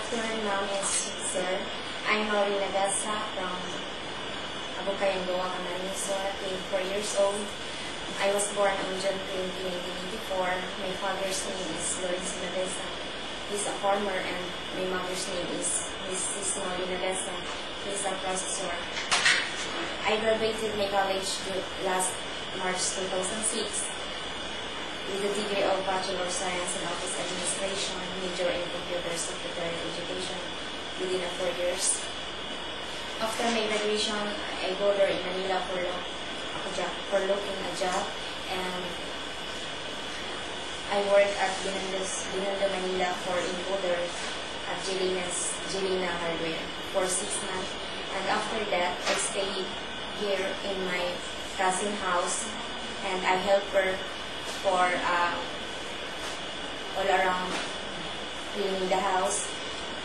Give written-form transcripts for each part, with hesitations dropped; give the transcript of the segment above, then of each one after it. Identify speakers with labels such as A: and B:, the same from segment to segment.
A: afternoon, ma'am and sir. I'm Maureen Nagasa from Abukay, Andoa, Camarines, 24 years old. I was born on June 20, 1984. My father's name is Lawrence Nagasa. He's a farmer, and my mother's name is Mrs. Maureen Nagasa. He's a professor. I graduated my college last March 2006 with a degree of Bachelor of Science in Office Administration, major in Computer Secretary Education within 4 years. After my graduation, I go there in Manila for looking a job, and I work at Binondo, Manila for encoder at Jelena Hardware for 6 months. And after that, I stayed here in my cousin's house, and I help her for all around cleaning the house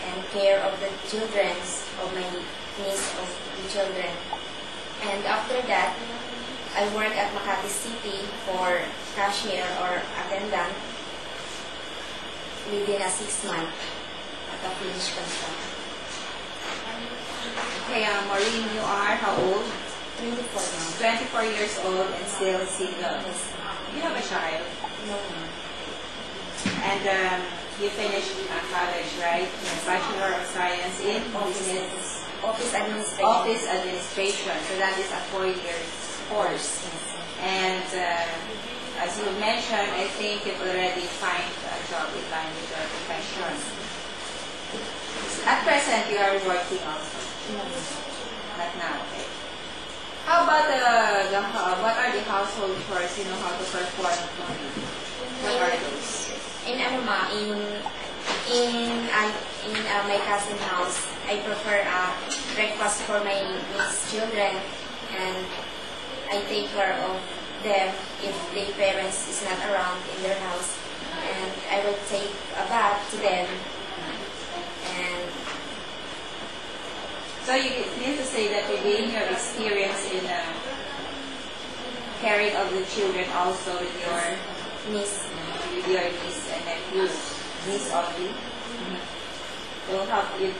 A: and care of the children, of my niece of the children. And after that, I work at Makati City for cashier or attendant within 6 months at a finished contract.
B: Okay, Maureen, you are how old?
A: 24 now.
B: 24 years old and still single.
A: Yes.
B: You have a child.
A: No, ma'am.
B: And you finished college, right? Bachelor of Science in
A: Office Administration.
B: Office Administration. So that is a 4-year course.
A: Yes.
B: And as you mentioned, I think you've already find a job in line with your profession. At present, you are working also.
A: No.
B: Not now, okay. How about what are the household chores you know how to perform? What are those?
A: In my cousin's house, I prepare breakfast for my niece children, and I take care of them if their parents is not around in their house, and I will take a bath to them. And
B: so you need to say that you gain your experience in caring of the children also with your
A: niece.
B: And nephew. Niece only. So how you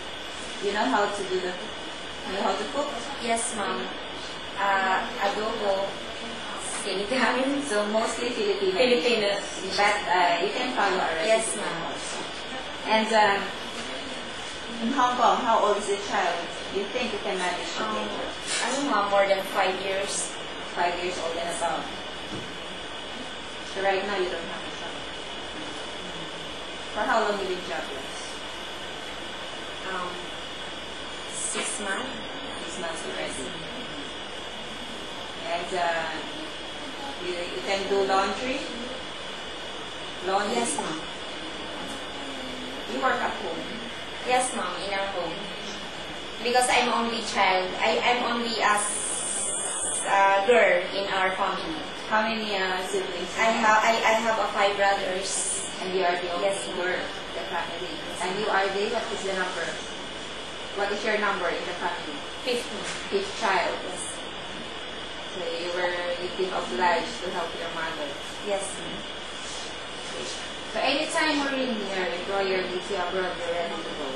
B: know how to do you know how to cook?
A: Yes, ma'am. Adobo, sinigang.
B: So mostly Filipino.
A: Filipino.
B: But you can follow a recipe.
A: Yes, ma'am.
B: And in Hong Kong, how old is the child? You think you can manage to take her?
A: Ano ma'am, more than 5 years.
B: 5 years old and above. So right now you don't have a job. For how long you been jobless?
A: 6 months.
B: 6 months already. And you can do laundry? Laundry?
A: Yes, ma'am.
B: You work at home?
A: Yes, ma'am, in our home. Because I'm only child. I'm only as a girl in our family.
B: How many siblings?
A: I have 5 brothers.
B: And you are the only
A: Yes,
B: girl in the family. And you are what is the number? What is your number in the family? 5th child.
A: Yes.
B: So you've been obliged to help your mother.
A: Yes, ma'am.
B: So anytime we're in here, employer needs you abroad, you're ready to go.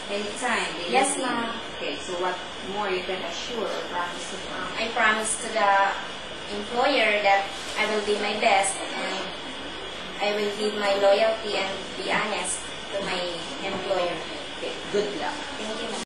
B: Anytime.
A: Yes, ma'am.
B: Okay, so what more you can assure or promise to them?
A: I promise to the employer that I will do my best, and I will give my loyalty and be honest to my employer.
B: Okay, good luck.
A: Thank you, ma'am.